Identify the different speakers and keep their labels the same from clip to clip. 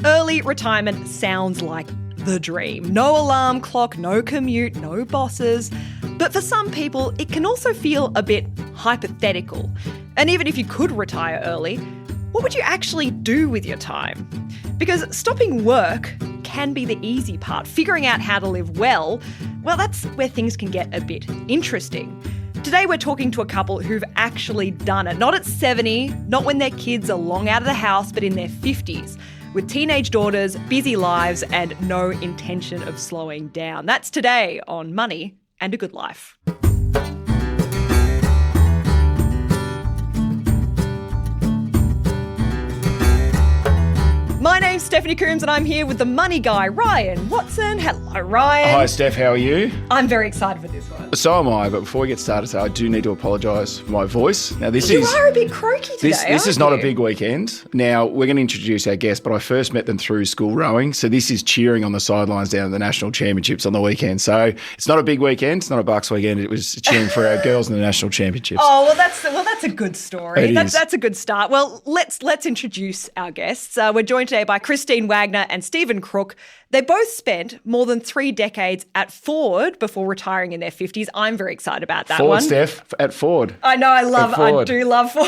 Speaker 1: Early retirement sounds like the dream. No alarm clock, no commute, no bosses. But for some people, it can also feel a bit hypothetical. And even if you could retire early, what would you actually do with your time? Because stopping work can be the easy part. Figuring out how to live well, that's where things can get a bit interesting. Today we're talking to a couple who've actually done it. Not at 70, not when their kids are long out of the house, but in their 50s. With teenage daughters, busy lives, and no intention of slowing down. That's today on Money and a Good Life. My name's Stephanie Coombs and I'm here with the money guy, Ryan Watson. Hello, Ryan.
Speaker 2: Hi, Steph. How are you?
Speaker 1: I'm very excited for this one.
Speaker 2: So am I, but before we get started, I do need to apologise for my voice. Now,
Speaker 1: You are a bit croaky today,
Speaker 2: This is not a big weekend. Now, we're going to introduce our guests, but I first met them through school rowing. So this is cheering on the sidelines down at the National Championships on the weekend. So it's not a big weekend. It's not a Bucks weekend. It was cheering for our girls in the National Championships.
Speaker 1: Oh, well, that's a good story. That's a good start. Well, let's introduce our guests. We're joined today by Christine Wagner and Steve Kruk. They both spent more than 3 decades at Ford before retiring in their 50s. I'm very excited about that one.
Speaker 2: Steph, at Ford.
Speaker 1: I know, I do love Ford.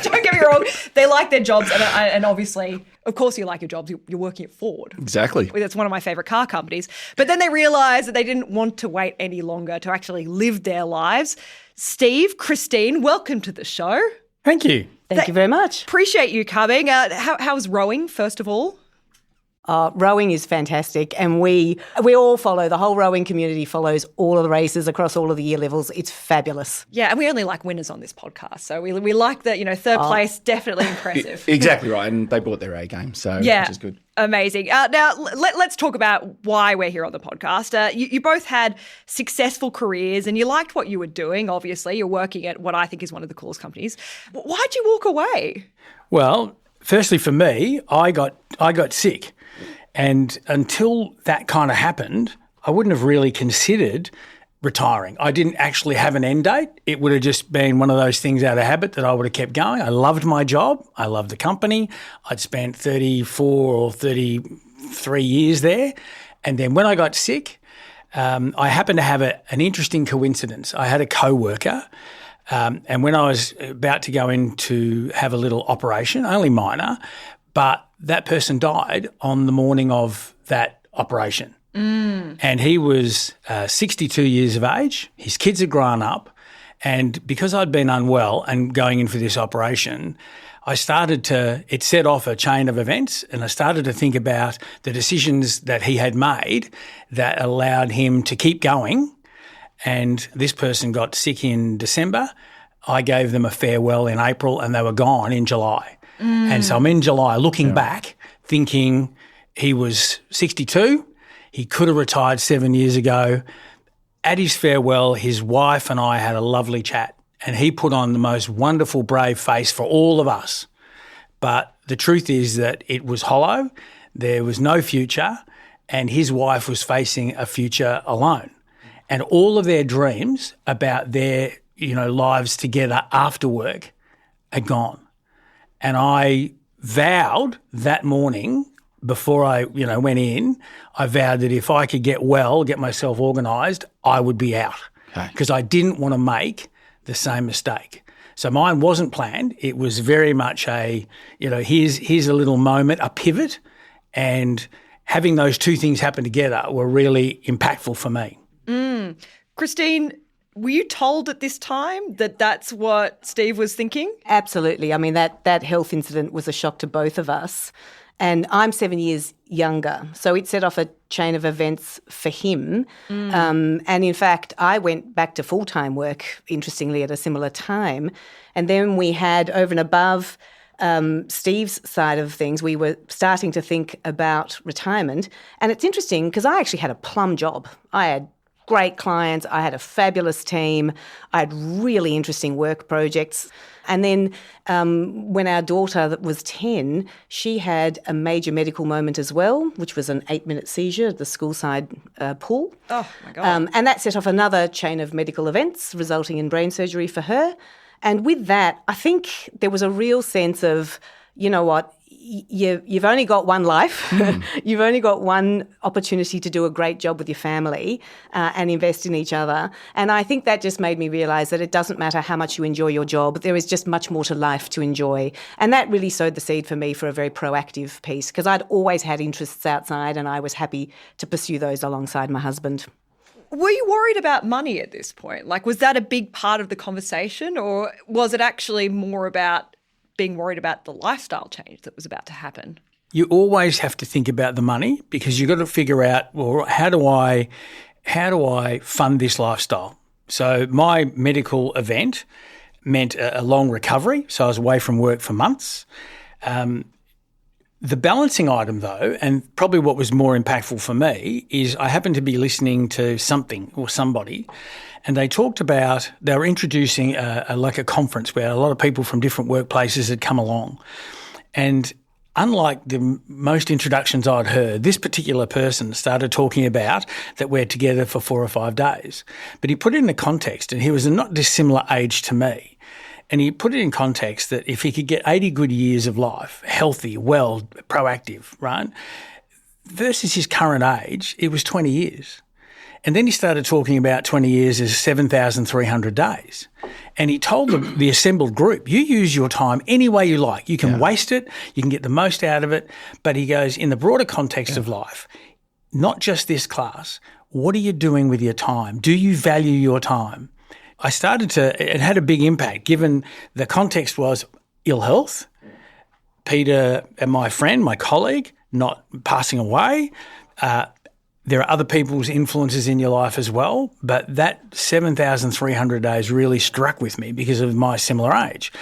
Speaker 1: Don't get me wrong. They like their jobs and obviously, of course you like your jobs. You're working at Ford.
Speaker 2: Exactly.
Speaker 1: That's one of my favourite car companies. But then they realised that they didn't want to wait any longer to actually live their lives. Steve, Christine, welcome to the show.
Speaker 3: Thank you.
Speaker 4: Thank you very much.
Speaker 1: Appreciate you coming. How's rowing, first of all?
Speaker 4: Rowing is fantastic, and we all follow, the whole rowing community follows all of the races across all of the year levels. It's fabulous.
Speaker 1: Yeah, and we only like winners on this podcast, so we like that, third place, definitely impressive.
Speaker 2: Exactly right, and they brought their A game, so which is good.
Speaker 1: Amazing. Now, let's talk about why we're here on the podcast. You both had successful careers and you liked what you were doing, obviously. You're working at what I think is one of the coolest companies. Why'd you walk away?
Speaker 3: Well, firstly for me, I got sick. And until that kind of happened, I wouldn't have really considered retiring. I didn't actually have an end date. It would have just been one of those things out of habit that I would have kept going. I loved my job. I loved the company. I'd spent 34 or 33 years there. And then when I got sick, I happened to have an interesting coincidence. I had a co-worker and when I was about to go in to have a little operation, only minor, but that person died on the morning of that operation. And he was 62 years of age. His kids had grown up. And because I'd been unwell and going in for this operation, it set off a chain of events, and I started to think about the decisions that he had made that allowed him to keep going. And this person got sick in December. I gave them a farewell in April and they were gone in July. And so I'm in July looking back, thinking he was 62. He could have retired 7 years ago. At his farewell, his wife and I had a lovely chat and he put on the most wonderful, brave face for all of us. But the truth is that it was hollow. There was no future and his wife was facing a future alone. And all of their dreams about their, lives together after work are gone. And I vowed that morning before I, went in, I vowed that if I could get myself organised, I would be out because I didn't want to make the same mistake. So mine wasn't planned. It was very much here's a little moment, a pivot, and having those two things happen together were really impactful for me.
Speaker 1: Christine, were you told at this time that that's what Steve was thinking?
Speaker 4: Absolutely. I mean, that health incident was a shock to both of us. And I'm 7 years younger, so it set off a chain of events for him. And in fact, I went back to full-time work, interestingly, at a similar time. And then we had, over and above Steve's side of things, we were starting to think about retirement. And it's interesting because I actually had a plum job. I had great clients. I had a fabulous team. I had really interesting work projects. And then when our daughter was 10, she had a major medical moment as well, which was an 8-minute seizure at the schoolside pool.
Speaker 1: Oh, my God.
Speaker 4: And that set off another chain of medical events, resulting in brain surgery for her. And with that, I think there was a real sense of, you know what, you've only got one life. You've only got one opportunity to do a great job with your family and invest in each other. And I think that just made me realise that it doesn't matter how much you enjoy your job. There is just much more to life to enjoy. And that really sowed the seed for me for a very proactive piece, because I'd always had interests outside and I was happy to pursue those alongside my husband.
Speaker 1: Were you worried about money at this point? Like, was that a big part of the conversation, or was it actually more about being worried about the lifestyle change that was about to happen?
Speaker 3: You always have to think about the money, because you've got to figure out, well, how do I fund this lifestyle? So my medical event meant a long recovery, so I was away from work for months. The balancing item, though, and probably what was more impactful for me, is I happened to be listening to something or somebody, and they were introducing a conference where a lot of people from different workplaces had come along. And unlike the most introductions I'd heard, this particular person started talking about that we're together for 4 or 5 days. But he put it in a context, and he was a not dissimilar age to me. And he put it in context that if he could get 80 good years of life, healthy, well, proactive, right, versus his current age, it was 20 years. And then he started talking about 20 years as 7,300 days. And he told the assembled group, you use your time any way you like. You can waste it, you can get the most out of it. But he goes, in the broader context of life, not just this class, what are you doing with your time? Do you value your time? It had a big impact, given the context was ill health, Peter and my friend, my colleague, not passing away. There are other people's influences in your life as well, but that 7,300 days really struck with me because of my similar age.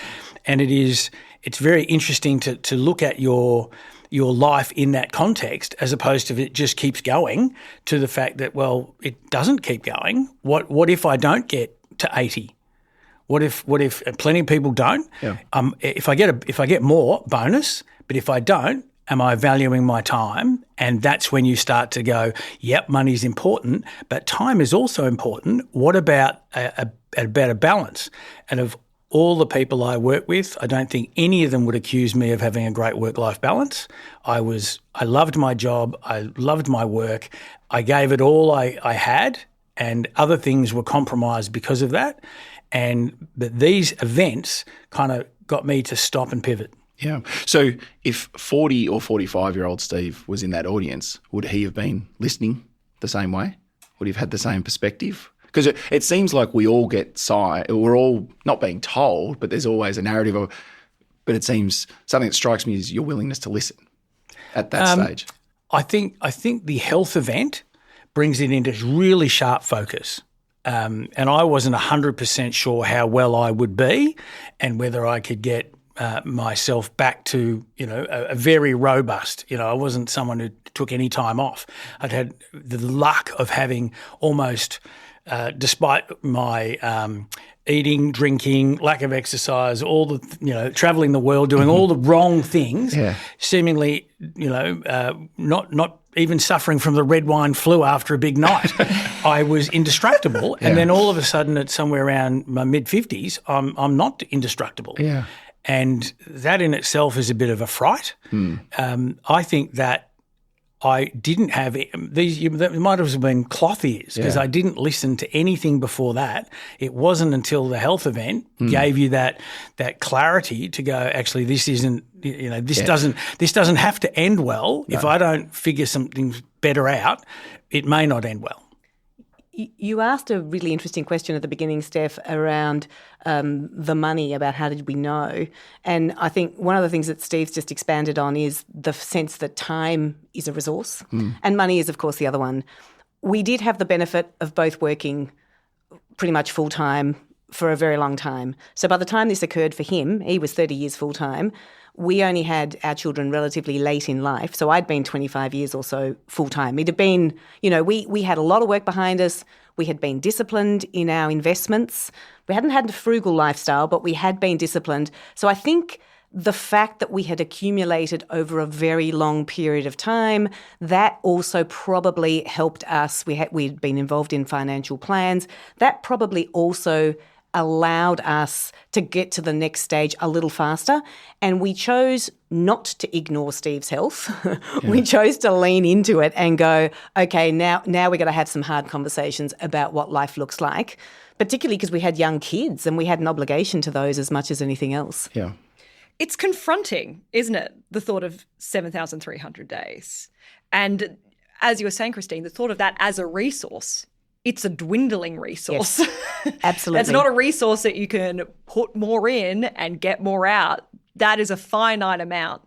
Speaker 3: And it's very interesting to look at your life in that context, as opposed to if it just keeps going, to the fact that, well, it doesn't keep going. What if I don't get to 80? What if plenty of people don't? Yeah. If I get more, bonus, but if I don't, am I valuing my time? And that's when you start to go, yep, money's important, but time is also important. What about a balance? And of all the people I work with, I don't think any of them would accuse me of having a great work-life balance. I loved my job. I loved my work. I gave it all I had, and other things were compromised because of that. But these events kind of got me to stop and pivot.
Speaker 2: Yeah. So if 40 or 45-year-old Steve was in that audience, would he have been listening the same way? Would he have had the same perspective? Because it seems like we all we're all not being told, but there's always a narrative but it seems something that strikes me is your willingness to listen at that stage.
Speaker 3: I think the health event brings it into really sharp focus. And I wasn't 100% sure how well I would be and whether I could get myself back to, a very robust, I wasn't someone who took any time off. I'd had the luck of having almost, despite my eating, drinking, lack of exercise, all the, traveling the world, doing all the wrong things, seemingly, not even suffering from the red wine flu after a big night. I was indestructible. And then all of a sudden at somewhere around my mid-50s, I'm not indestructible. Yeah. And that in itself is a bit of a fright. I think that I didn't have these. There might have been cloth ears because I didn't listen to anything before that. It wasn't until the health event gave you that clarity to go, actually, this isn't. This doesn't have to end well. No. If I don't figure something better out, it may not end well.
Speaker 4: You asked a really interesting question at the beginning, Steph, around the money, about how did we know. And I think one of the things that Steve's just expanded on is the sense that time is a resource and money is, of course, the other one. We did have the benefit of both working pretty much full-time for a very long time. So by the time this occurred for him, he was 30 years full-time. We only had our children relatively late in life. So I'd been 25 years or so full-time. It had been, we had a lot of work behind us. We had been disciplined in our investments. We hadn't had a frugal lifestyle, but we had been disciplined. So I think the fact that we had accumulated over a very long period of time, that also probably helped us. We'd been involved in financial plans. That probably also allowed us to get to the next stage a little faster. And we chose not to ignore Steve's health. We chose to lean into it and go, okay, now we're going to have some hard conversations about what life looks like, particularly because we had young kids and we had an obligation to those as much as anything else.
Speaker 2: Yeah.
Speaker 1: It's confronting, isn't it, the thought of 7,300 days. And as you were saying, Christine, the thought of that as a resource, it's a dwindling resource.
Speaker 4: Yes, absolutely.
Speaker 1: It's not a resource that you can put more in and get more out. That is a finite amount.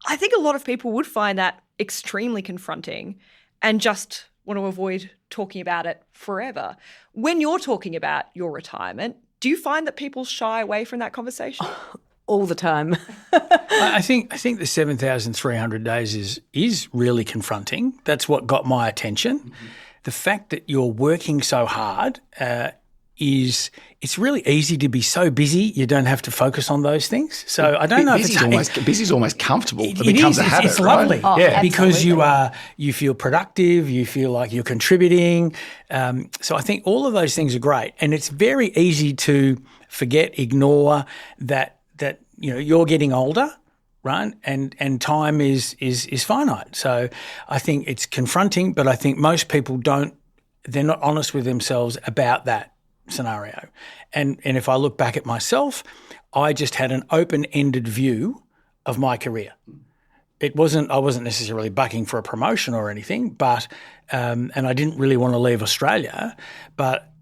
Speaker 1: I think a lot of people would find that extremely confronting and just want to avoid talking about it forever. When you're talking about your retirement, do you find that people shy away from that conversation?
Speaker 4: All the time.
Speaker 3: I think the 7,300 days is really confronting. That's what got my attention. Mm-hmm. The fact that you're working so hard it's really easy to be so busy you don't have to focus on those things. So I don't know if it's
Speaker 2: busy's almost comfortable. It
Speaker 3: is.
Speaker 2: becomes a habit.
Speaker 3: It's lovely,
Speaker 2: right?
Speaker 3: because you feel productive, you feel like you're contributing. So I think all of those things are great, and it's very easy to forget, ignore that you're getting older, right? And time is finite. So I think it's confronting, but I think most people they're not honest with themselves about that scenario. And if I look back at myself, I just had an open-ended view of my career. I wasn't necessarily bucking for a promotion or anything, but and I didn't really want to leave Australia, but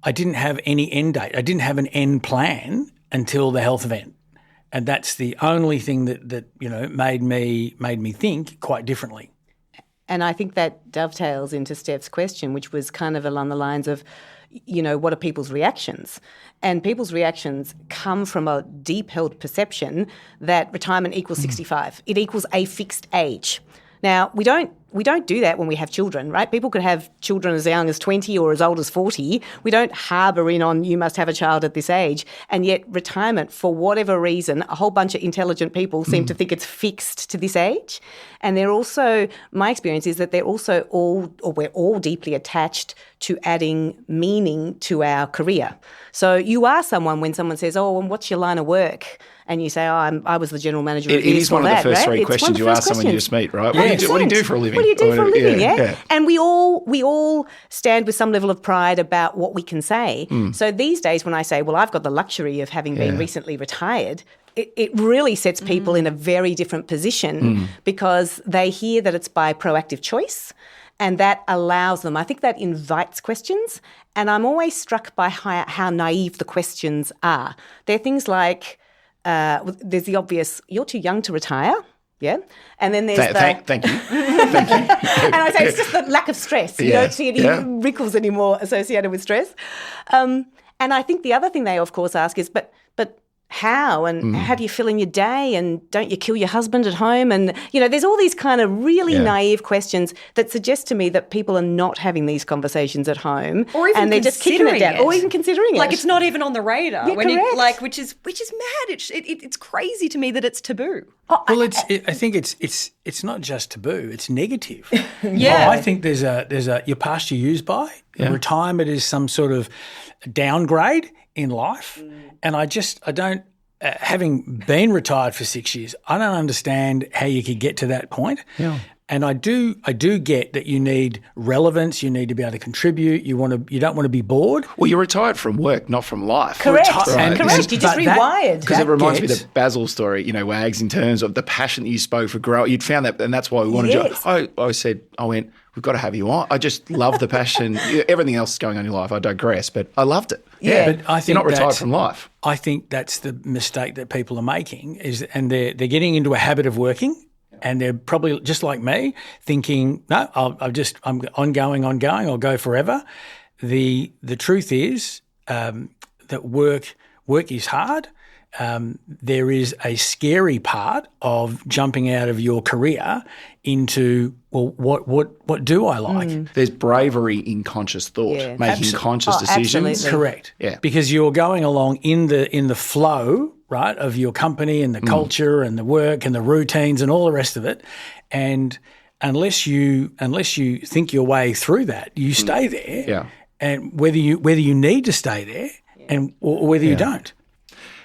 Speaker 3: I didn't have any end date. I didn't have an end plan until the health event. And that's the only thing that made me think quite differently.
Speaker 4: And I think that dovetails into Steph's question, which was kind of along the lines of, what are people's reactions? And people's reactions come from a deep-held perception that retirement equals 65. It equals a fixed age. Now, we don't do that when we have children, right? People could have children as young as 20 or as old as 40. We don't harbour in on you must have a child at this age. And yet retirement, for whatever reason, a whole bunch of intelligent people seem to think it's fixed to this age. And they're also, my experience is that we're all deeply attached to adding meaning to our career. So you are someone when someone says, oh, and what's your line of work? And you say, I was the general manager of this.
Speaker 2: It is one of the first three questions you ask someone you just meet, right? What do you do for a living?
Speaker 4: What do you do for a living, yeah? And we all stand with some level of pride about what we can say. So these days when I say, well, I've got the luxury of having been recently retired, it really sets people in a very different position because they hear that it's by proactive choice. And that allows them, I think that invites questions. And I'm always struck by how naive the questions are. They're things like, there's the obvious, you're too young to retire. Yeah. And then there's
Speaker 2: Thank you. Thank you.
Speaker 4: And I say it's just the lack of stress. You don't see any wrinkles anymore associated with stress. And I think the other thing they, of course, ask is, but how? And how do you fill in your day? And don't you kill your husband at home? And, there's all these kind of really naive questions that suggest to me that people are not having these conversations at home.
Speaker 1: Or even
Speaker 4: and they're just kicking it down. Or even considering it.
Speaker 1: Like it's not even on the radar.
Speaker 4: Yeah, correct.
Speaker 1: Which is mad. It's crazy to me that it's taboo.
Speaker 3: Well, I think it's not just taboo; it's negative.
Speaker 1: Yeah,
Speaker 3: I think there's a you're past your use by. Yeah. Retirement is some sort of downgrade in life, and I don't. Having been retired for 6 years, I don't understand how you could get to that point. Yeah. And I do get that you need relevance. You need to be able to contribute. You don't want to be bored.
Speaker 2: Well, you're retired from work, not from life.
Speaker 4: Correct.
Speaker 2: Right.
Speaker 4: Correct. You just rewired.
Speaker 2: Because it reminds me of the Basil story, Wags, in terms of the passion that you spoke for growing. You'd found that, and that's why we wanted you. I went, we've got to have you on. I just love the passion. Everything else is going on in your life, I digress, but I loved it.
Speaker 4: Yeah.
Speaker 3: But I think
Speaker 2: you're not retired from life.
Speaker 3: I think that's the mistake that people are making and they're getting into a habit of working. And they're probably just like me, thinking, no, I'm ongoing, I'll go forever. The truth is that work is hard. There is a scary part of jumping out of your career into, well, what do I like?
Speaker 2: There's bravery in conscious thought, making conscious decisions.
Speaker 4: Absolutely.
Speaker 3: Correct.
Speaker 2: Yeah.
Speaker 3: Because you're going along in the flow, right, of your company and the culture and the work and the routines and all the rest of it. And unless you think your way through that, you stay there.
Speaker 2: Yeah.
Speaker 3: And whether you need to stay there and or whether you don't.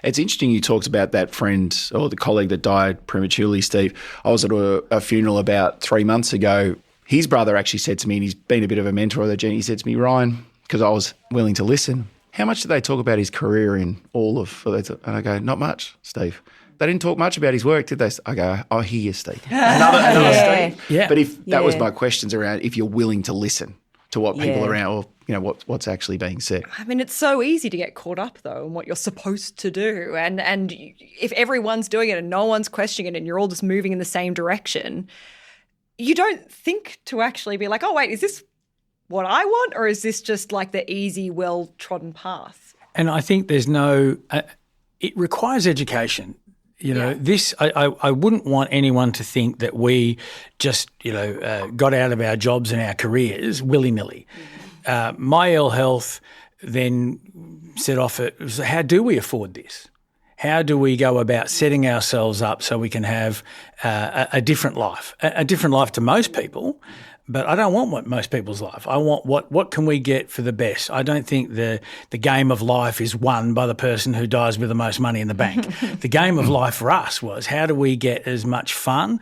Speaker 2: It's interesting you talked about that friend or the colleague that died prematurely, Steve. I was at a funeral about 3 months ago. His brother actually said to me, and he's been a bit of a mentor of the journey, he said to me, Ryan, because I was willing to listen, how much did they talk about his career in all of, and I go, not much, Steve. They didn't talk much about his work, did they? I go, I hear you, Steve. Another Steve.
Speaker 3: Yeah.
Speaker 2: But if that was my questions around if you're willing to listen to what people around or what's actually being said.
Speaker 1: I mean, it's so easy to get caught up though in what you're supposed to do, and if everyone's doing it and no one's questioning it, and you're all just moving in the same direction, you don't think to actually be like, oh wait, is this what I want, or is this just like the easy, well-trodden path? And
Speaker 3: I think there's no. It requires education. This I wouldn't want anyone to think that we just got out of our jobs and our careers willy-nilly. My ill health then set off how do we afford this? How do we go about setting ourselves up so we can have a different life? A different life to most people, but I don't want what most people's life. I want what can we get for the best? I don't think the game of life is won by the person who dies with the most money in the bank. The game of life for us was how do we get as much fun?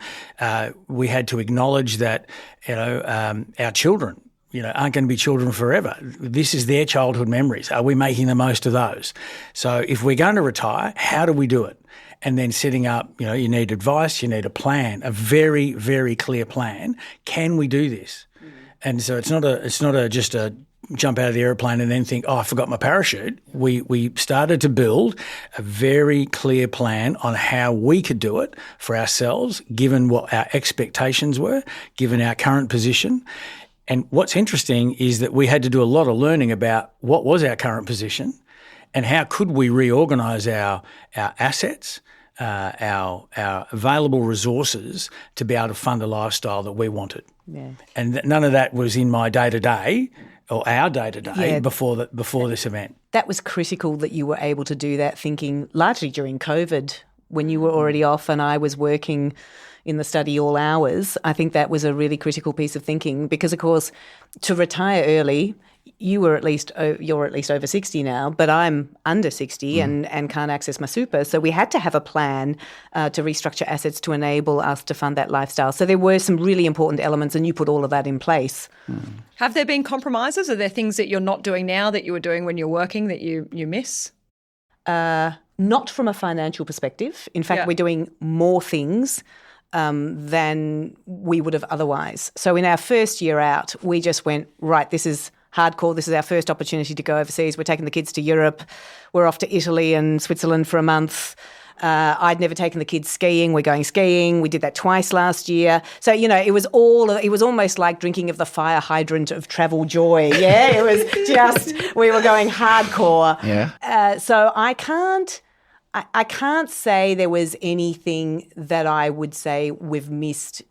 Speaker 3: We had to acknowledge that our children aren't going to be children forever. This is their childhood memories. Are we making the most of those? So if we're going to retire, how do we do it? And then setting up, you need advice, you need a plan, a very, very clear plan. Can we do this? And so it's not just a jump out of the airplane and then think, oh, I forgot my parachute. We started to build a very clear plan on how we could do it for ourselves, given what our expectations were, given our current position. And what's interesting is that we had to do a lot of learning about what was our current position and how could we reorganise our assets, our available resources to be able to fund a lifestyle that we wanted. Yeah. And none of that was in my day-to-day or our day-to-day before this event.
Speaker 4: That was critical that you were able to do that thinking largely during COVID when you were already off and I was working in the study all hours. I think that was a really critical piece of thinking because, of course, to retire early, you're at least over 60 now, but I'm under 60 and can't access my super. So we had to have a plan to restructure assets to enable us to fund that lifestyle. So there were some really important elements and you put all of that in place.
Speaker 1: Have there been compromises? Are there things that you're not doing now that you were doing when you're working that you miss?
Speaker 4: Not from a financial perspective. In fact, we're doing more things than we would have otherwise. So in our first year out, we just went, right, this is hardcore. This is our first opportunity to go overseas. We're taking the kids to Europe. We're off to Italy and Switzerland for a month. I'd never taken the kids skiing. We're going skiing. We did that twice last year. So, it was almost like drinking of the fire hydrant of travel joy. Yeah, it was just, we were going hardcore.
Speaker 2: Yeah.
Speaker 4: So I can't say there was anything that I would say we've missed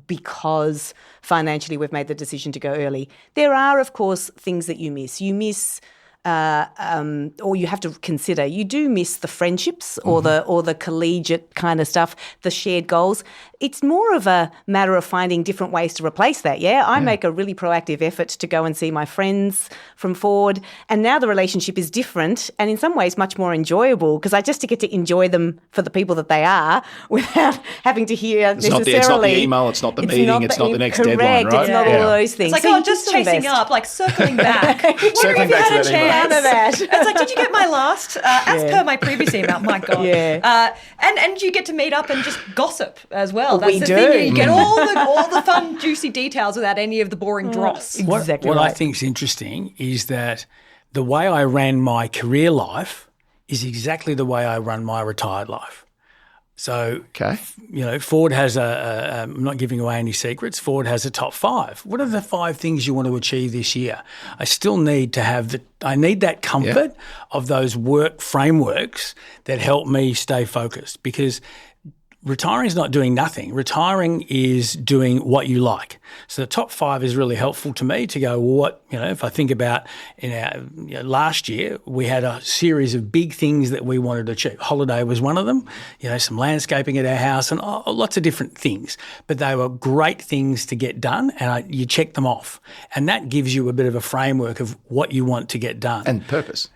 Speaker 4: because financially we've made the decision to go early. There are, of course, things that you miss. You miss, or you have to consider, you do miss the friendships or the collegiate kind of stuff, the shared goals. It's more of a matter of finding different ways to replace that, I make a really proactive effort to go and see my friends from Ford, and now the relationship is different and in some ways much more enjoyable because I just get to enjoy them for the people that they are without having to hear
Speaker 2: it's
Speaker 4: necessarily.
Speaker 2: It's not the email, it's not the meeting, it's not the next deadline, right?
Speaker 4: It's not all those things.
Speaker 1: It's like, just chasing up, like circling back.
Speaker 2: Circling back to that email.
Speaker 4: None of that.
Speaker 1: It's like, did you get my last? As per my previous email, my God.
Speaker 4: Yeah.
Speaker 1: And you get to meet up and just gossip as well. That's
Speaker 4: we
Speaker 1: the
Speaker 4: do.
Speaker 1: thing. You get all the fun, juicy details without any of the boring dross.
Speaker 4: Exactly
Speaker 3: What
Speaker 4: right.
Speaker 3: I think is interesting is that the way I ran my career life is exactly the way I run my retired life. So, Ford has I'm not giving away any secrets, Ford has a top 5. What are the 5 things you want to achieve this year? I still need to have I need that comfort of those work frameworks that help me stay focused because retiring is not doing nothing. Retiring is doing what you like. So the top 5 is really helpful to me to go, what, if I think about last year, we had a series of big things that we wanted to achieve. Holiday was one of them, some landscaping at our house and lots of different things. But they were great things to get done and you check them off. And that gives you a bit of a framework of what you want to get done.
Speaker 2: And purpose.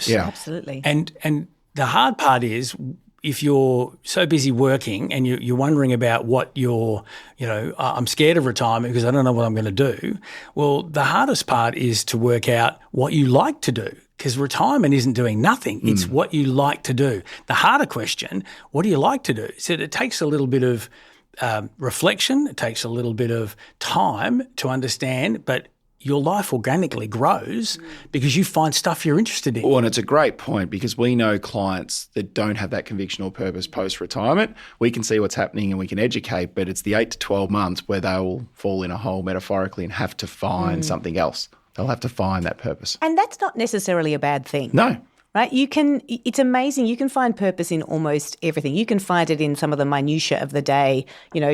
Speaker 3: Yeah.
Speaker 4: Absolutely.
Speaker 3: And the hard part is, if you're so busy working and you're wondering about what I'm scared of retirement because I don't know what I'm going to do. Well, the hardest part is to work out what you like to do, because retirement isn't doing nothing. It's what you like to do. The harder question, what do you like to do? So it takes a little bit of reflection. It takes a little bit of time to understand, but your life organically grows because you find stuff you're interested in.
Speaker 2: Well, and it's a great point because we know clients that don't have that conviction or purpose post-retirement. We can see what's happening and we can educate, but it's the 8 to 12 months where they will fall in a hole metaphorically and have to find something else. They'll have to find that purpose.
Speaker 4: And that's not necessarily a bad thing.
Speaker 2: No.
Speaker 4: Right? It's amazing. You can find purpose in almost everything. You can find it in some of the minutiae of the day,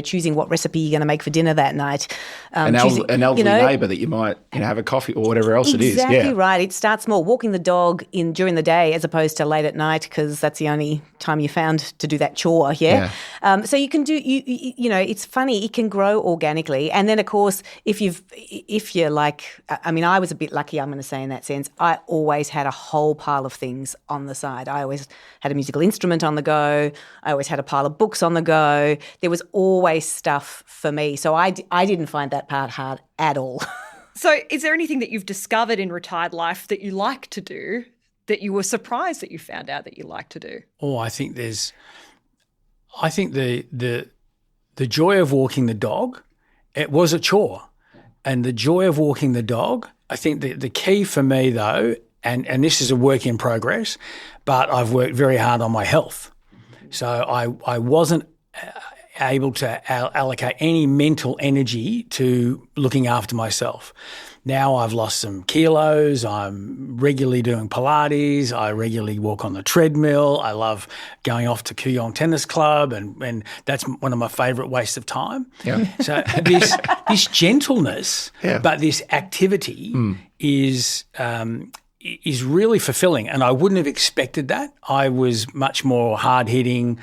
Speaker 4: choosing what recipe you're going to make for dinner that night.
Speaker 2: An elderly neighbour that you might have a coffee or whatever else it is.
Speaker 4: Exactly right. It starts small. Walking the dog during the day as opposed to late at night because that's the only time you found to do that chore, so you can do, it's funny. It can grow organically. And then, of course, if you're like, I was a bit lucky, I'm going to say in that sense. I always had a whole pile of things on the side. I always had a musical instrument on the go. I always had a pile of books on the go. There was always stuff for me. So I didn't find that part hard at all.
Speaker 1: So is there anything that you've discovered in retired life that you like to do that you were surprised that you found out that you like to do?
Speaker 3: Oh, I think the joy of walking the dog, it was a chore. And the joy of walking the dog, I think the key for me though, and this is a work in progress, but I've worked very hard on my health. So I wasn't able to allocate any mental energy to looking after myself. Now I've lost some kilos. I'm regularly doing Pilates. I regularly walk on the treadmill. I love going off to Kooyong Tennis Club, and that's one of my favourite wastes of time.
Speaker 2: Yeah.
Speaker 3: So this gentleness, but this activity is really fulfilling, and I wouldn't have expected that. I was much more hard-hitting,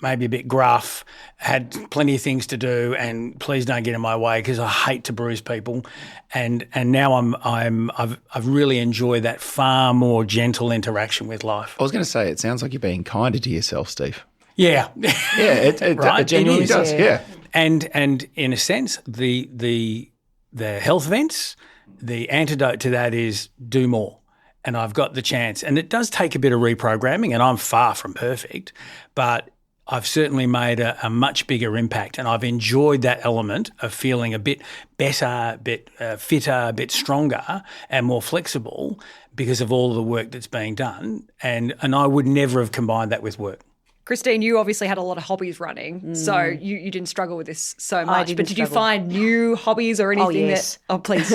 Speaker 3: maybe a bit gruff, had plenty of things to do, and please don't get in my way because I hate to bruise people. And now I've really enjoyed that far more gentle interaction with life.
Speaker 2: I was going to say, it sounds like you're being kinder to yourself, Steve.
Speaker 3: Yeah.
Speaker 2: Yeah, it genuinely does. Yeah.
Speaker 3: And in a sense, the health events, the antidote to that is do more. And I've got the chance. And it does take a bit of reprogramming, and I'm far from perfect, but I've certainly made a much bigger impact, and I've enjoyed that element of feeling a bit better, a bit fitter, a bit stronger and more flexible because of all the work that's being done. And I would never have combined that with work.
Speaker 1: Christine, you obviously had a lot of hobbies running, so you didn't struggle with this so much. But did you find new hobbies or anything
Speaker 4: yes.
Speaker 1: that? Oh, please.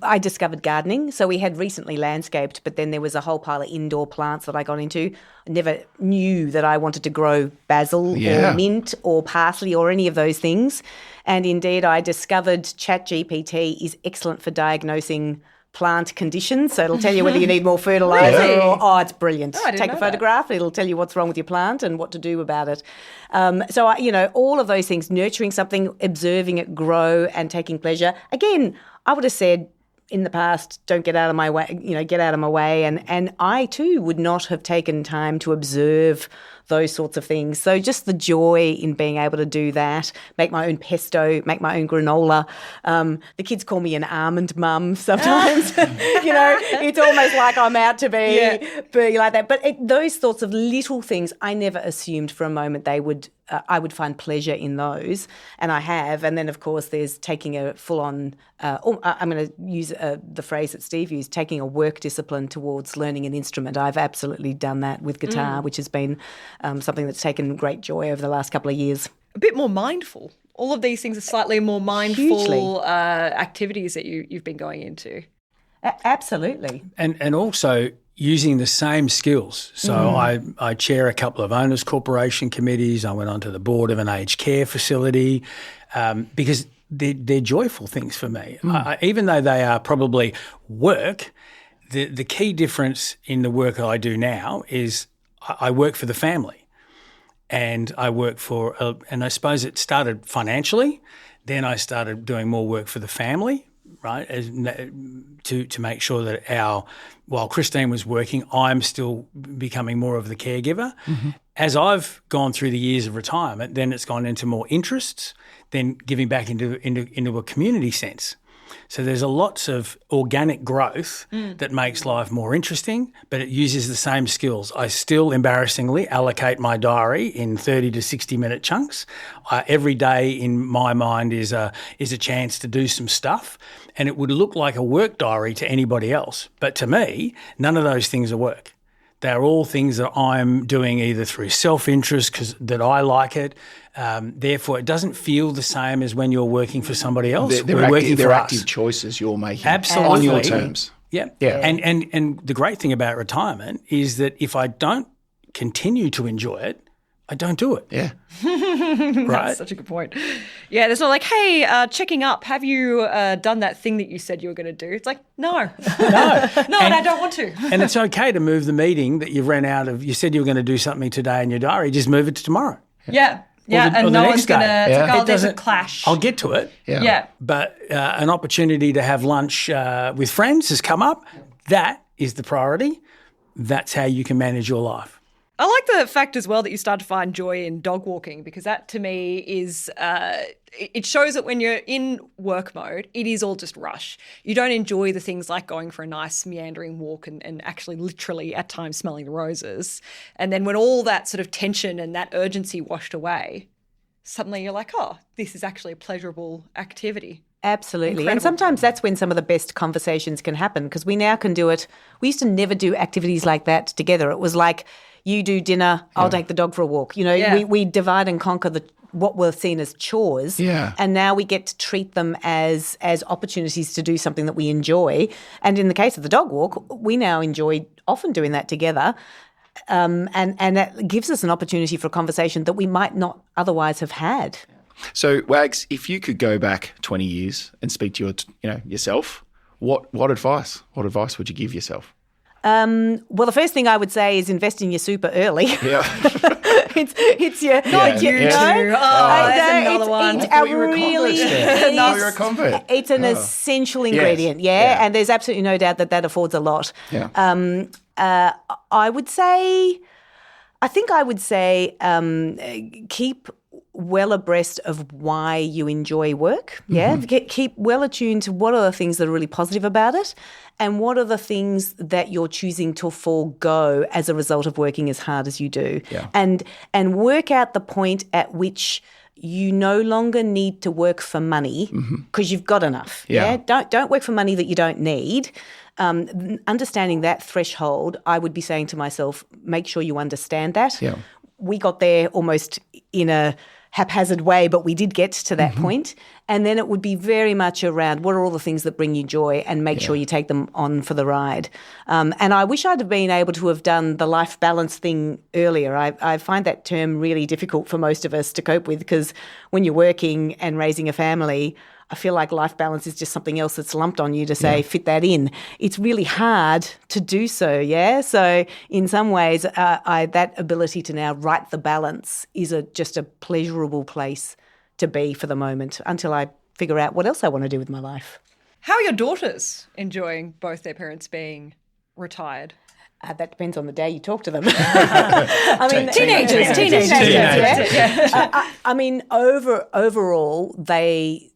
Speaker 4: I discovered gardening. So we had recently landscaped, but then there was a whole pile of indoor plants that I got into. I never knew that I wanted to grow basil or mint or parsley or any of those things. And indeed, I discovered ChatGPT is excellent for diagnosing plant conditions. So it'll tell you whether you need more fertiliser or, it's brilliant. Take a photograph, it'll tell you what's wrong with your plant and what to do about it. All of those things, nurturing something, observing it grow and taking pleasure. Again, I would have said in the past, don't get out of my way, get out of my way. And I too would not have taken time to observe those sorts of things. So just the joy in being able to do that, make my own pesto, make my own granola. The kids call me an almond mum sometimes. It's almost like I'm out to be like that. But those sorts of little things, I never assumed for a moment I would find pleasure in those, and I have. And then, of course, there's taking a full-on, I'm going to use the phrase that Steve used, taking a work discipline towards learning an instrument. I've absolutely done that with guitar, which has been something that's taken great joy over the last couple of years.
Speaker 1: A bit more mindful. All of these things are slightly more mindful activities that you've been going into.
Speaker 4: Absolutely.
Speaker 3: And also, using the same skills. So I chair a couple of owners' corporation committees. I went onto the board of an aged care facility because they're joyful things for me. Even though they are probably work, the key difference in the work I do now is I work for the family, and I work for and I suppose it started financially. Then I started doing more work for the family, right, to make sure that while Christine was working, I'm still becoming more of the caregiver. As I've gone through the years of retirement, then it's gone into more interests, then giving back into a community sense. So there's lots of organic growth that makes life more interesting, but it uses the same skills. I still embarrassingly allocate my diary in 30 to 60-minute chunks. Every day in my mind is a chance to do some stuff, and it would look like a work diary to anybody else. But to me, none of those things are work. They're all things that I'm doing either through self-interest because that I like it. Therefore, it doesn't feel the same as when you're working for somebody else.
Speaker 2: They're active choices you're making.
Speaker 3: Absolutely.
Speaker 2: On your terms.
Speaker 3: Yeah.
Speaker 2: Yeah.
Speaker 3: And the great thing about retirement is that if I don't continue to enjoy it, I don't do it.
Speaker 2: Yeah.
Speaker 3: Right?
Speaker 1: That's such a good point. Yeah, there's not like, hey, checking up, have you done that thing that you said you were going to do? It's like, no.
Speaker 3: No.
Speaker 1: And I don't want to.
Speaker 3: And it's okay to move the meeting that you've ran out of. You said you were going to do something today in your diary, just move it to tomorrow.
Speaker 1: Yeah. Yeah,
Speaker 3: or
Speaker 1: and
Speaker 3: the
Speaker 1: no
Speaker 3: next
Speaker 1: one's going to,
Speaker 3: day.
Speaker 1: it's like, oh,
Speaker 3: It
Speaker 1: there's a
Speaker 3: doesn't-
Speaker 1: clash.
Speaker 3: I'll get to it.
Speaker 1: Yeah.
Speaker 3: But an opportunity to have lunch with friends has come up. That is the priority. That's how you can manage your life.
Speaker 1: I like the fact as well that you start to find joy in dog walking, because that to me is, it shows that when you're in work mode, it is all just rush. You don't enjoy the things like going for a nice meandering walk and actually literally at times smelling the roses. And then when all that sort of tension and that urgency washed away, suddenly you're like, oh, this is actually a pleasurable activity.
Speaker 4: Absolutely.
Speaker 1: Incredible.
Speaker 4: And sometimes that's when some of the best conversations can happen, because we now can do it. We used to never do activities like that together. It was like, you do dinner, I'll take the dog for a walk. You know, we divide and conquer what were seen as chores.
Speaker 2: Yeah.
Speaker 4: And now we get to treat them as opportunities to do something that we enjoy. And in the case of the dog walk, we now enjoy often doing that together. And that gives us an opportunity for a conversation that we might not otherwise have had.
Speaker 2: So, Wags, if you could go back 20 years and speak to yourself, what advice would you give yourself?
Speaker 4: Well, the first thing I would say is invest in your super early.
Speaker 2: Yeah.
Speaker 4: it's your
Speaker 1: Not you two. That's another one.
Speaker 2: I thought you were a convert, Steph.
Speaker 1: No,
Speaker 2: you're a convert.
Speaker 4: It's an essential ingredient,
Speaker 2: Yeah.
Speaker 4: and there's absolutely no doubt that affords a lot.
Speaker 2: Yeah.
Speaker 4: I would say keep well abreast of why you enjoy work. Yeah, keep well attuned to what are the things that are really positive about it, and what are the things that you're choosing to forego as a result of working as hard as you do.
Speaker 2: Yeah.
Speaker 4: And work out the point at which you no longer need to work for money because you've got enough.
Speaker 2: Yeah.
Speaker 4: Don't work for money that you don't need. Understanding that threshold, I would be saying to myself, make sure you understand that.
Speaker 2: Yeah.
Speaker 4: We got there almost in a haphazard way, but we did get to that point. And then it would be very much around what are all the things that bring you joy, and make sure you take them on for the ride. And I wish I'd have been able to have done the life balance thing earlier. I find that term really difficult for most of us to cope with, because when you're working and raising a family, I feel like life balance is just something else that's lumped on you to say, fit that in. It's really hard to do so, yeah? So in some ways, that ability to now write the balance is just a pleasurable place to be for the moment, until I figure out what else I want to do with my life.
Speaker 1: How are your daughters enjoying both their parents being retired?
Speaker 4: That depends on the day you talk to them. I mean,
Speaker 1: Teenagers.
Speaker 4: Yeah. I mean, overall, they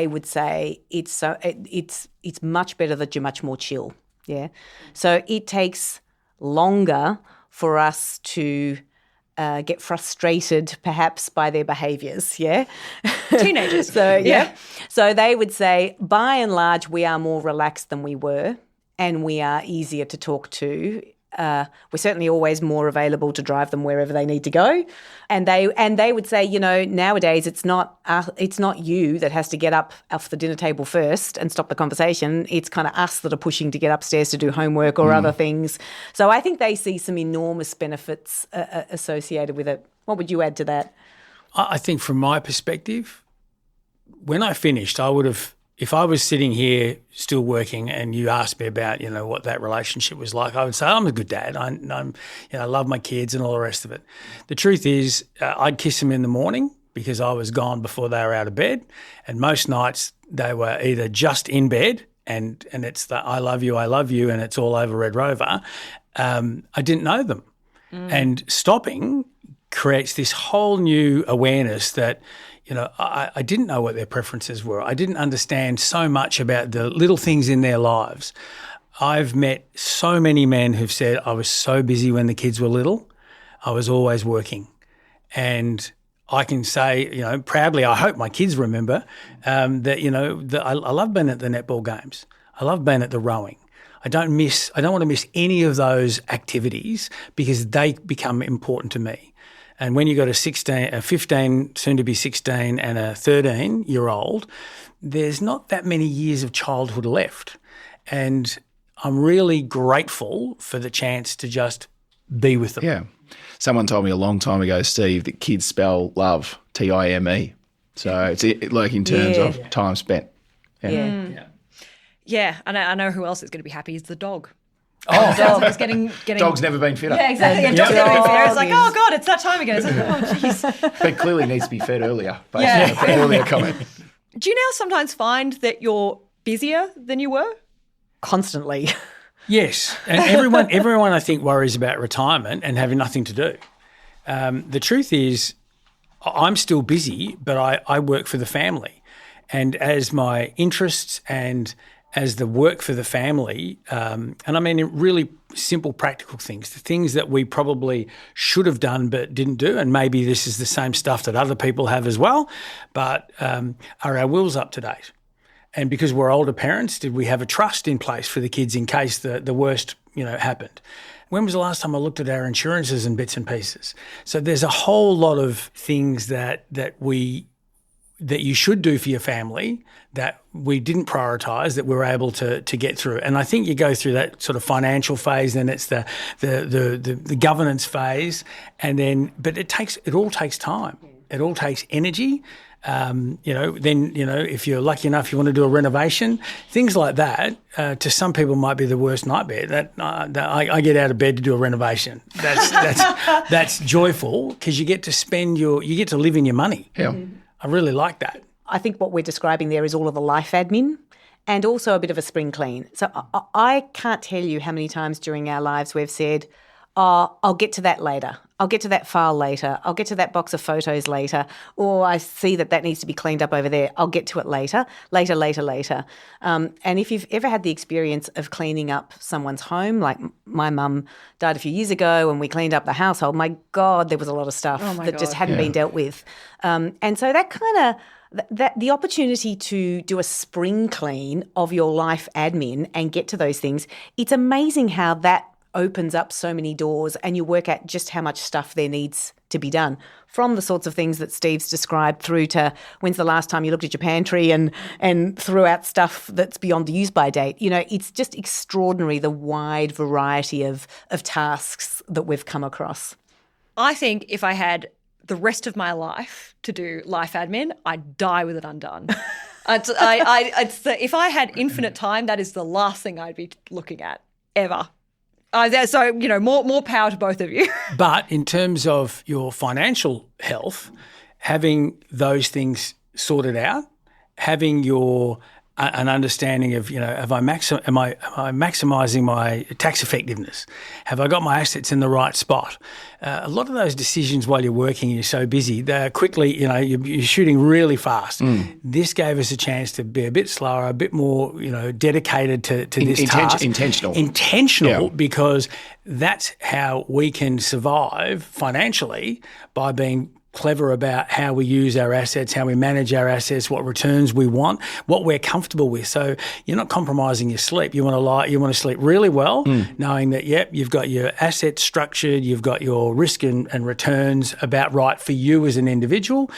Speaker 4: would say it's much better that you're much more chill. Yeah. So it takes longer for us to get frustrated perhaps by their behaviours, yeah?
Speaker 1: Teenagers.
Speaker 4: So, yeah. So they would say, by and large, we are more relaxed than we were, and we are easier to talk to we're certainly always more available to drive them wherever they need to go. And they would say, nowadays it's not you that has to get up off the dinner table first and stop the conversation. It's kind of us that are pushing to get upstairs to do homework or other things. So I think they see some enormous benefits associated with it. What would you add to that?
Speaker 3: I think from my perspective, when I finished, I would have, if I was sitting here still working and you asked me about, what that relationship was like, I would say, I'm a good dad. I love my kids and all the rest of it. The truth is, I'd kiss them in the morning because I was gone before they were out of bed. And most nights they were either just in bed and it's the I love you, and it's all over Red Rover. I didn't know them. And stopping creates this whole new awareness that, I didn't know what their preferences were. I didn't understand so much about the little things in their lives. I've met so many men who've said, I was so busy when the kids were little, I was always working. And I can say, proudly, I hope my kids remember that I love being at the netball games. I love being at the rowing. I don't want to miss any of those activities because they become important to me. And when you've got a 15, soon to be 16, and a 13-year-old, there's not that many years of childhood left. And I'm really grateful for the chance to just be with them.
Speaker 2: Yeah. Someone told me a long time ago, Steve, that kids spell love, Time. So it's like in terms of time spent.
Speaker 1: Yeah, and I know who else is going to be happy is the dog.
Speaker 2: Oh,
Speaker 1: Dog's getting.
Speaker 2: Dog's never been fitter.
Speaker 1: Yeah, exactly. Yeah, dog's never been fitter. It's like, oh God, it's that time again. It's like, oh jeez.
Speaker 2: But clearly needs to be fed earlier. Based on an earlier comment.
Speaker 1: Do you now sometimes find that you're busier than you were?
Speaker 4: Constantly.
Speaker 3: Yes, and everyone I think worries about retirement and having nothing to do. The truth is, I'm still busy, but I work for the family, and as my interests and as the work for the family, and I mean really simple practical things, the things that we probably should have done but didn't do, and maybe this is the same stuff that other people have as well, but are our wills up to date? And because we're older parents, did we have a trust in place for the kids in case the worst happened? When was the last time I looked at our insurances and bits and pieces? So there's a whole lot of things that you should do for your family that we didn't prioritise, that we were able to get through. And I think you go through that sort of financial phase, then it's the governance phase, and then it all takes time. It all takes energy. If you're lucky enough, you want to do a renovation, things like that, to some people might be the worst nightmare. That I get out of bed to do a renovation. That's joyful because you get to live in your money.
Speaker 2: Yeah.
Speaker 3: I really like that.
Speaker 4: I think what we're describing there is all of the life admin and also a bit of a spring clean. So I can't tell you how many times during our lives we've said, I'll get to that later. I'll get to that file later. I'll get to that box of photos later. Or I see that needs to be cleaned up over there. I'll get to it later. And if you've ever had the experience of cleaning up someone's home, like my mum died a few years ago and we cleaned up the household, my God, there was a lot of stuff just hadn't been dealt with. And so that kind of, the opportunity to do a spring clean of your life admin and get to those things, it's amazing how that opens up so many doors and you work out just how much stuff there needs to be done, from the sorts of things that Steve's described through to when's the last time you looked at your pantry and threw out stuff that's beyond the use-by date. It's just extraordinary, the wide variety of tasks that we've come across.
Speaker 1: I think if I had the rest of my life to do life admin, I'd die with it undone. If I had infinite time, that is the last thing I'd be looking at ever. So, more power to both of you.
Speaker 3: But in terms of your financial health, having those things sorted out, having an understanding of, am I maximising my tax effectiveness? Have I got my assets in the right spot? A lot of those decisions while you're working, you're so busy, they're quickly, you're shooting really fast. This gave us a chance to be a bit slower, a bit more, dedicated to this task. Intentional, because that's how we can survive financially, by being clever about how we use our assets, how we manage our assets, what returns we want, what we're comfortable with. So you're not compromising your sleep. You want to sleep really well, knowing that, you've got your assets structured, you've got your risk and returns about right for you as an individual.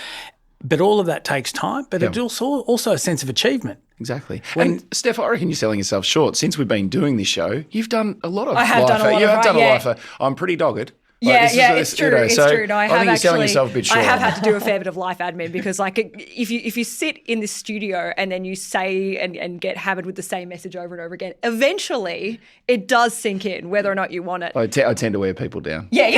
Speaker 3: But all of that takes time, but it's also a sense of achievement.
Speaker 2: Exactly. And Steph, I reckon you're selling yourself short. Since we've been doing this show, you've done a lot of
Speaker 1: I have done a lot
Speaker 2: you
Speaker 1: of
Speaker 2: have done
Speaker 1: yeah.
Speaker 2: a lifer. I'm pretty dogged.
Speaker 1: It's true. It's true. No,
Speaker 2: I think you're selling yourself a bit short.
Speaker 1: I have had to do a fair bit of life admin because, like, if you sit in this studio and then you say and get hammered with the same message over and over again, eventually it does sink in, whether or not you want it.
Speaker 2: I tend to wear people down.
Speaker 1: Yeah.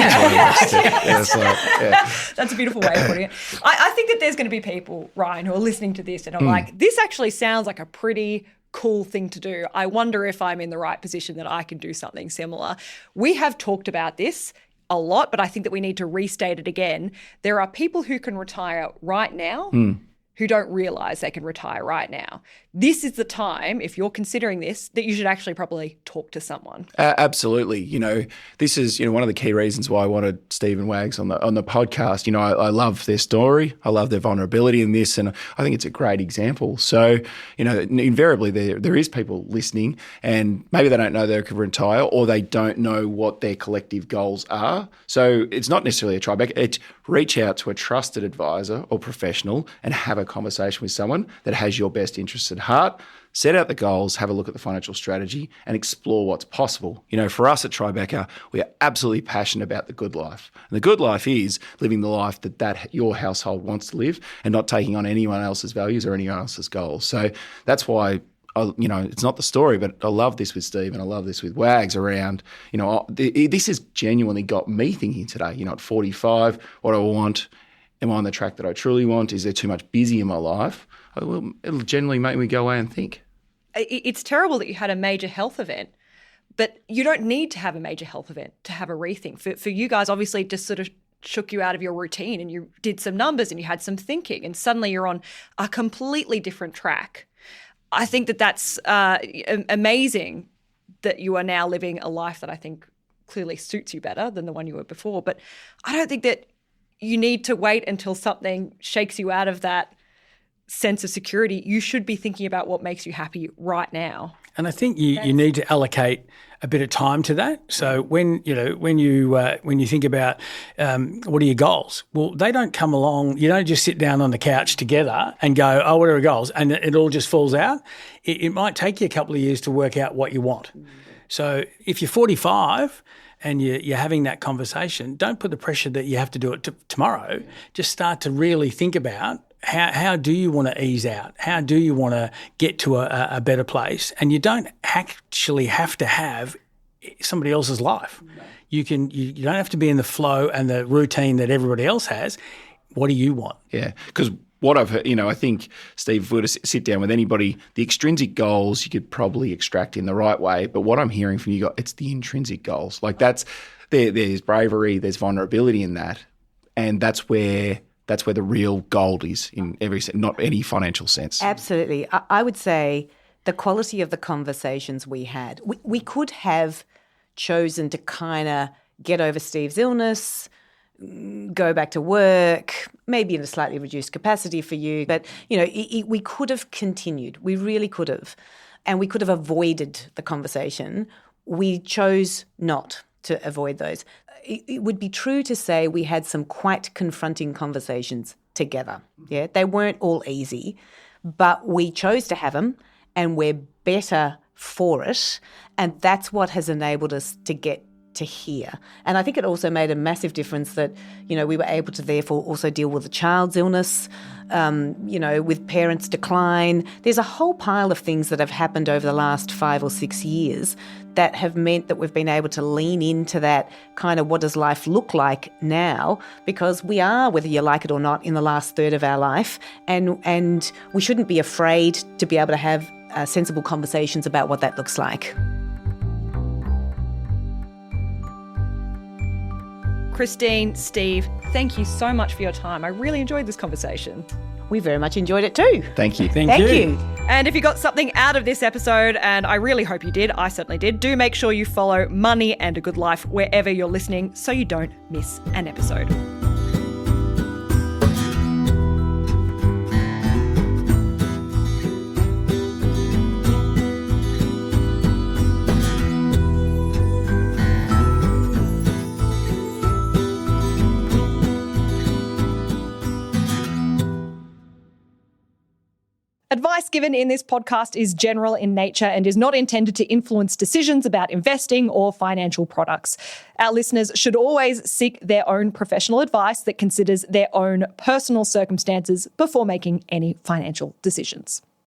Speaker 2: That's
Speaker 1: a beautiful way of putting it. I think that there's going to be people, Ryan, who are listening to this and are like, this actually sounds like a pretty cool thing to do. I wonder if I'm in the right position that I can do something similar. We have talked about this a lot, but I think that we need to restate it again. There are people who can retire right now who don't realise they can retire right now. This is the time, if you're considering this, that you should actually probably talk to someone.
Speaker 2: Absolutely. This is, one of the key reasons why I wanted Steve and Wags on the podcast. I love their story. I love their vulnerability in this, and I think it's a great example. So, invariably there is people listening and maybe they don't know they can retire or they don't know what their collective goals are. So it's not necessarily a Tribeca. It's reach out to a trusted advisor or professional and have a conversation with someone that has your best interests at heart. Set out the goals, have a look at the financial strategy and explore what's possible. For us at Tribeca, we are absolutely passionate about the good life. And the good life is living the life that your household wants to live and not taking on anyone else's values or anyone else's goals. So that's why it's not the story, but I love this with Steve and I love this with Wags around, this has genuinely got me thinking today, at 45, what do I want? Am I on the track that I truly want? Is there too much busy in my life? It'll generally make me go away and think.
Speaker 1: It's terrible that you had a major health event, but you don't need to have a major health event to have a rethink. For you guys, obviously, it just sort of shook you out of your routine and you did some numbers and you had some thinking and suddenly you're on a completely different track. I think that that's amazing that you are now living a life that I think clearly suits you better than the one you were before. But I don't think that you need to wait until something shakes you out of that sense of security. You should be thinking about what makes you happy right now.
Speaker 3: And I think you need to allocate a bit of time to that. So when you think about what are your goals? Well, they don't come along. You don't just sit down on the couch together and go, oh, what are our goals? And it all just falls out. It might take you a couple of years to work out what you want. So if you're 45 and you're having that conversation, don't put the pressure that you have to do it tomorrow. Just start to really think about how do you want to ease out? How do you want to get to a better place? And you don't actually have to have somebody else's life. No. You don't have to be in the flow and the routine that everybody else has. What do you want? Yeah,
Speaker 2: because what I've heard, I think, Steve, if we were to sit down with anybody, the extrinsic goals you could probably extract in the right way. But what I'm hearing from you guys, it's the intrinsic goals. Like there's bravery, there's vulnerability in that. And that's where the real gold is in not any financial sense.
Speaker 4: Absolutely. I would say the quality of the conversations we had. We could have chosen to kind of get over Steve's illness, go back to work, maybe in a slightly reduced capacity for you. But, we could have continued. We really could have. And we could have avoided the conversation. We chose not to avoid those. It would be true to say we had some quite confronting conversations together. Yeah, they weren't all easy, but we chose to have them and we're better for it. And that's what has enabled us to get to here. And I think it also made a massive difference that, we were able to therefore also deal with the child's illness, with parents' decline. There's a whole pile of things that have happened over the last 5 or 6 years that have meant that we've been able to lean into that kind of what does life look like now, because we are, whether you like it or not, in the last third of our life, and we shouldn't be afraid to be able to have sensible conversations about what that looks like.
Speaker 1: Christine, Steve, thank you so much for your time. I really enjoyed this conversation.
Speaker 4: We very much enjoyed it too.
Speaker 2: Thank you.
Speaker 3: Thank you.
Speaker 1: And if you got something out of this episode, and I really hope you did, I certainly did, do make sure you follow Money and a Good Life wherever you're listening so you don't miss an episode. Advice given in this podcast is general in nature and is not intended to influence decisions about investing or financial products. Our listeners should always seek their own professional advice that considers their own personal circumstances before making any financial decisions.